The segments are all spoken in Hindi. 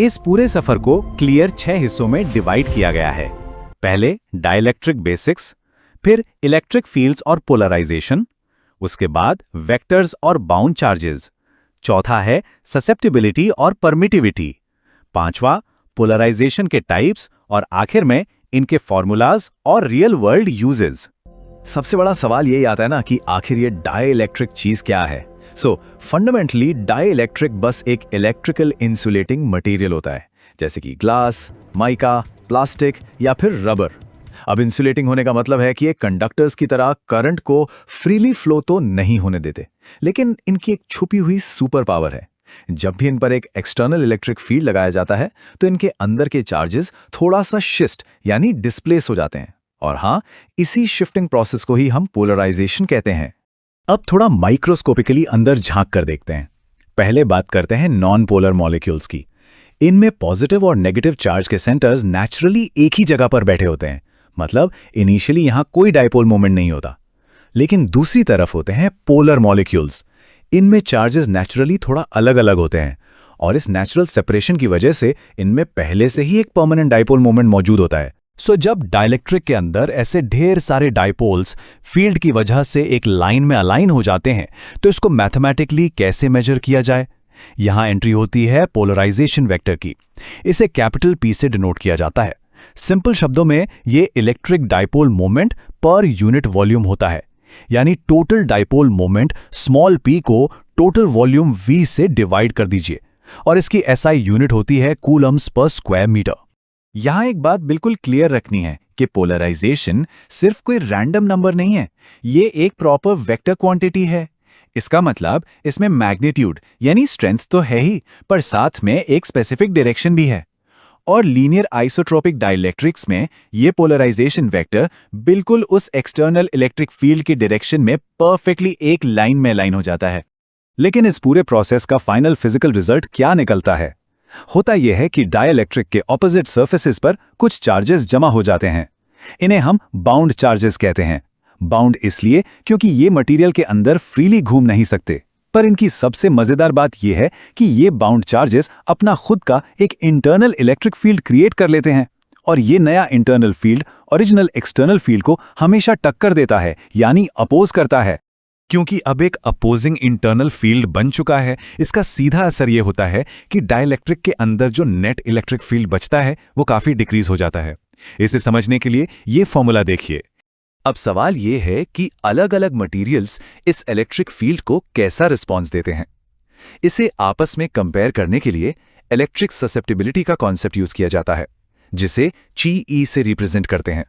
इस पूरे सफर को क्लियर 6 हिस्सों में डिवाइड किया गया है। पहले डाइलेक्ट्रिक बेसिक्स, फिर इलेक्ट्रिक फील्ड्स और पोलराइजेशन, उसके बाद वेक्टर्स और बाउंड चार्जेस, चौथा है ससेप्टिबिलिटी और परमिटिविटी, पांचवा पोलराइजेशन के टाइप्स और आखिर में इनके फॉर्मूलाज और रियल वर्ल्ड यूजेस। सबसे बड़ा सवाल यही आता है ना कि आखिर ये डाइलेक्ट्रिक चीज क्या है। फंडामेंटली डाइलेक्ट्रिक बस एक इलेक्ट्रिकल इंसुलेटिंग मटेरियल होता है, जैसे कि ग्लास, माइका, प्लास्टिक या फिर रबर। अब इंसुलेटिंग होने का मतलब है कि ये कंडक्टर्स की तरह करंट को फ्रीली फ्लो तो नहीं होने देते, लेकिन इनकी एक छुपी हुई सुपर पावर है। जब भी इन पर एक एक्सटर्नल इलेक्ट्रिक फील्ड लगाया जाता है तो इनके अंदर के चार्जेस थोड़ा सा शिफ्ट यानी डिस्प्लेस हो जाते हैं, और हाँ, इसी शिफ्टिंग प्रोसेस को ही हम पोलराइजेशन कहते हैं। अब थोड़ा माइक्रोस्कोपिकली अंदर झांक कर देखते हैं। पहले बात करते हैं नॉन पोलर मॉलिक्यूल्स की। इनमें पॉजिटिव और नेगेटिव चार्ज के सेंटर्स नेचुरली एक ही जगह पर बैठे होते हैं, मतलब इनिशियली यहां कोई डाइपोल मोमेंट नहीं होता। लेकिन दूसरी तरफ होते हैं पोलर मॉलिक्यूल्स। इनमें चार्जेस नेचुरली थोड़ा अलग अलग होते हैं, और इस नेचुरल सेपरेशन की वजह से इनमें पहले से ही एक परमानेंट डाइपोल मोमेंट मौजूद होता है। जब डाइलेक्ट्रिक के अंदर ऐसे ढेर सारे डाइपोल्स फील्ड की वजह से एक लाइन में अलाइन हो जाते हैं, तो इसको मैथमेटिकली कैसे मेजर किया जाए? यहां एंट्री होती है पोलराइजेशन वेक्टर की। इसे कैपिटल P से डिनोट किया जाता है। सिंपल शब्दों में ये electric dipole moment per unit volume होता है, यानी total dipole moment small p को टोटल वॉल्यूम V से डिवाइड कर दीजिए, और इसकी SI यूनिट होती है कूलम्स पर स्क्वायर मीटर। यहां एक बात बिल्कुल क्लियर रखनी है कि पोलराइजेशन सिर्फ कोई रैंडम नंबर नहीं है, ये एक प्रॉपर वेक्टर क्वांटिटी है। इसका मतलब इसमें मैग्नीट्यूड यानी स्ट्रेंथ तो है ही, पर साथ में एक स्पेसिफिक डायरेक्शन भी है। और लीनियर आइसोट्रोपिक डाइलेक्ट्रिक्स में ये पोलराइजेशन वेक्टर बिल्कुल उस एक्सटर्नल इलेक्ट्रिक फील्ड की डायरेक्शन में परफेक्टली एक लाइन में अलाइन हो जाता है। लेकिन इस पूरे प्रोसेस का फाइनल फिजिकल रिजल्ट क्या निकलता है? होता यह है कि डाइलेक्ट्रिक के ऑपोजिट सर्फेसेस पर कुछ चार्जेस जमा हो जाते हैं। इन्हें हम बाउंड चार्जेस कहते हैं। बाउंड इसलिए क्योंकि ये मटेरियल के अंदर फ्रीली घूम नहीं सकते, पर इनकी सबसे मजेदार बात यह है कि ये बाउंड चार्जेस अपना खुद का एक इंटरनल इलेक्ट्रिक फील्ड क्रिएट कर लेते हैं, और ये नया internal field original external field को हमेशा टक्कर देता है, यानी अपोज करता है। क्योंकि अब एक अपोजिंग इंटरनल फील्ड बन चुका है, इसका सीधा असर यह होता है कि डाइलेक्ट्रिक के अंदर जो नेट इलेक्ट्रिक फील्ड बचता है वो काफी डिक्रीज हो जाता है। इसे समझने के लिए ये फॉर्मूला देखिए। अब सवाल यह है कि अलग अलग मटेरियल्स इस इलेक्ट्रिक फील्ड को कैसा रिस्पॉन्स देते हैं। इसे आपस में कंपेयर करने के लिए इलेक्ट्रिक ससेप्टिबिलिटी का कॉन्सेप्ट यूज किया जाता है, जिसे Chi से रिप्रेजेंट करते हैं।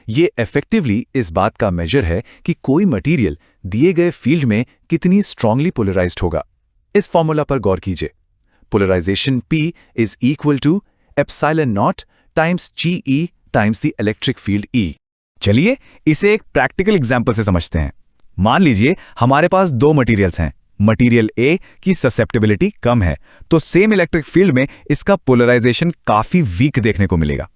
ये इफेक्टिवली इस बात का मेजर है कि कोई मटेरियल दिए गए फील्ड में कितनी स्ट्रांगली पोलराइज्ड होगा। इस फॉर्मूला पर गौर कीजिए। Polarisation P is equal to epsilon naught times Ge times the electric field E। चलिए इसे एक प्रैक्टिकल एग्जांपल से समझते हैं। मान लीजिए हमारे पास दो मटेरियल्स हैं। मटेरियल A की ससेप्टिबिलिटी कम है, तो सेम इलेक्ट्रिक फील्ड में इसका पोलराइजेशन काफी वीक देखने को मिलेगा।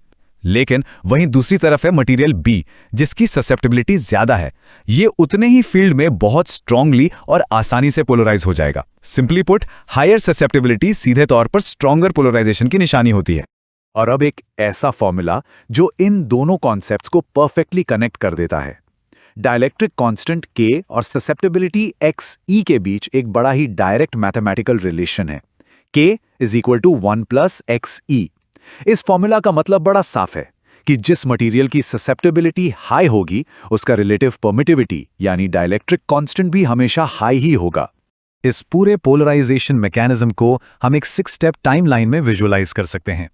लेकिन वहीं दूसरी तरफ है मटेरियल B, जिसकी ससेप्टिबिलिटी ज्यादा है। ये उतने ही फील्ड में बहुत स्ट्रांगली और आसानी से पोलराइज हो जाएगा। सिंपली पुट, हायर ससेप्टिबिलिटी सीधे तौर पर स्ट्रांगर पोलराइजेशन की निशानी होती है। और अब एक ऐसा फॉर्मूला जो इन दोनों कॉन्सेप्ट्स को परफेक्टली कनेक्ट कर देता है। डाइलेक्ट्रिक कांस्टेंट K और ससेप्टिबिलिटी Xe के बीच एक बड़ा ही डायरेक्ट मैथमेटिकल रिलेशन है। K is equal to 1 plus Xe। इस फॉर्मूला का मतलब बड़ा साफ है कि जिस मटेरियल की ससेप्टिबिलिटी हाई होगी, उसका रिलेटिव परमिटिविटी यानी डाइलेक्ट्रिक कांस्टेंट भी हमेशा हाई ही होगा। इस पूरे पोलराइजेशन मैकेनिज्म को हम एक 6 स्टेप टाइमलाइन में विजुअलाइज कर सकते हैं।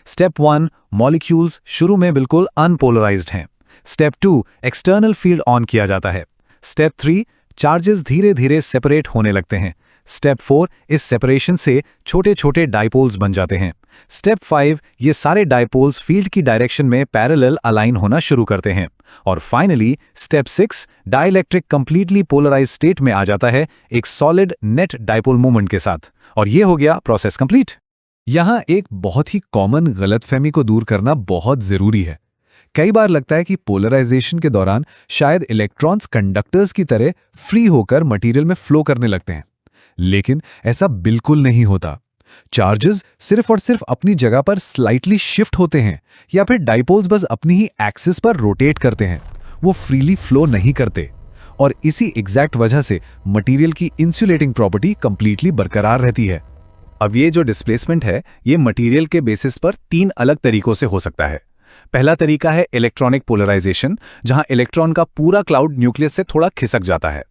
स्टेप 1, मॉलिक्यूल्स शुरू में बिल्कुल अनपोलराइज्ड हैं। स्टेप 2, एक्सटर्नल फील्ड ऑन किया जाता है। स्टेप 3, चार्जेस धीरे धीरे सेपरेट होने लगते हैं। स्टेप 4, इस सेपरेशन से छोटे छोटे डाइपोल्स बन जाते हैं। स्टेप 5, ये सारे डाइपोल्स फील्ड की डायरेक्शन में पैरेलल अलाइन होना शुरू करते हैं। और finally step 6, dielectric completely polarise state में आ जाता है एक सॉलिड नेट डाइपोल मोमेंट के साथ। और ये हो गया प्रोसेस कंप्लीट। यहां एक बहुत ही कॉमन गलतफहमी को दूर करना बहुत जरूरी है। कई बार लगता है कि पोलराइजेशन के दौरान शायद इलेक्ट्रॉन्स कंडक्टर्स की तरह फ्री होकर मटेरियल में फ्लो करने लगते हैं, लेकिन ऐसा बिल्कुल नहीं होता। चार्जेस सिर्फ और सिर्फ अपनी जगह पर स्लाइटली शिफ्ट होते हैं या फिर डाइपोल्स बस अपनी ही एक्सिस पर रोटेट करते हैं, वो फ्रीली फ्लो नहीं करते। और इसी एग्जैक्ट वजह से मटेरियल की इंसुलेटिंग प्रॉपर्टी कंप्लीटली बरकरार रहती है। अब ये जो डिस्प्लेसमेंट है, ये मटेरियल के बेसिस पर 3 अलग तरीकों से हो सकता है। पहला तरीका है इलेक्ट्रॉनिक पोलराइजेशन, जहां इलेक्ट्रॉन का पूरा क्लाउड न्यूक्लियस से थोड़ा खिसक जाता है।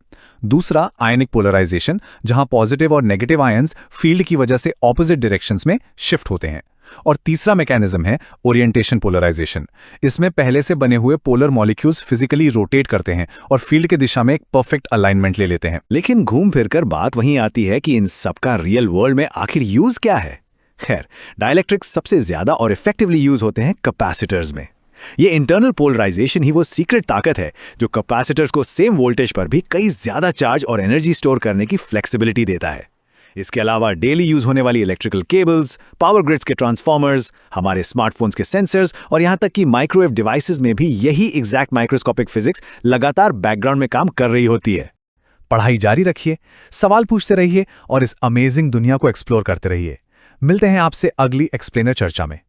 दूसरा आयनिक पोलराइजेशन, जहां पॉजिटिव और नेगेटिव आयंस फील्ड की वजह से ऑपोजिट डायरेक्शंस में शिफ्ट होते हैं। और तीसरा मैकेनिज्म है ओरिएंटेशन पोलराइजेशन। इसमें पहले से बने हुए पोलर मॉलिक्यूल्स फिजिकली रोटेट करते हैं और फील्ड की दिशा में एक परफेक्ट अलाइनमेंट ले लेते हैं। लेकिन घूम फिरकर बात वहीं आती है कि इन सबका रियल वर्ल्ड में आखिर यूज क्या है। खैर, डाइलेक्ट्रिक्स सबसे ज्यादा और इफेक्टिवली यूज होते हैं कैपेसिटर्स में। ये इंटरनल पोलराइजेशन ही वो सीक्रेट ताकत है जो कैपेसिटर्स को सेम वोल्टेज पर भी कई ज्यादा चार्ज और एनर्जी स्टोर करने की फ्लेक्सिबिलिटी देता है। इसके अलावा डेली यूज होने वाली इलेक्ट्रिकल केबल्स, पावर ग्रिड्स के ट्रांसफॉर्मर्स, हमारे स्मार्टफोन्स के सेंसर्स और यहां तक कि माइक्रोवेव डिवाइसेस में भी यही एग्जैक्ट माइक्रोस्कोपिक फिजिक्स लगातार बैकग्राउंड में काम कर रही होती है। पढ़ाई जारी रखिए, सवाल पूछते रहिए और इस अमेजिंग दुनिया को एक्सप्लोर करते रहिए। मिलते हैं आपसे अगली एक्सप्लेनर चर्चा में।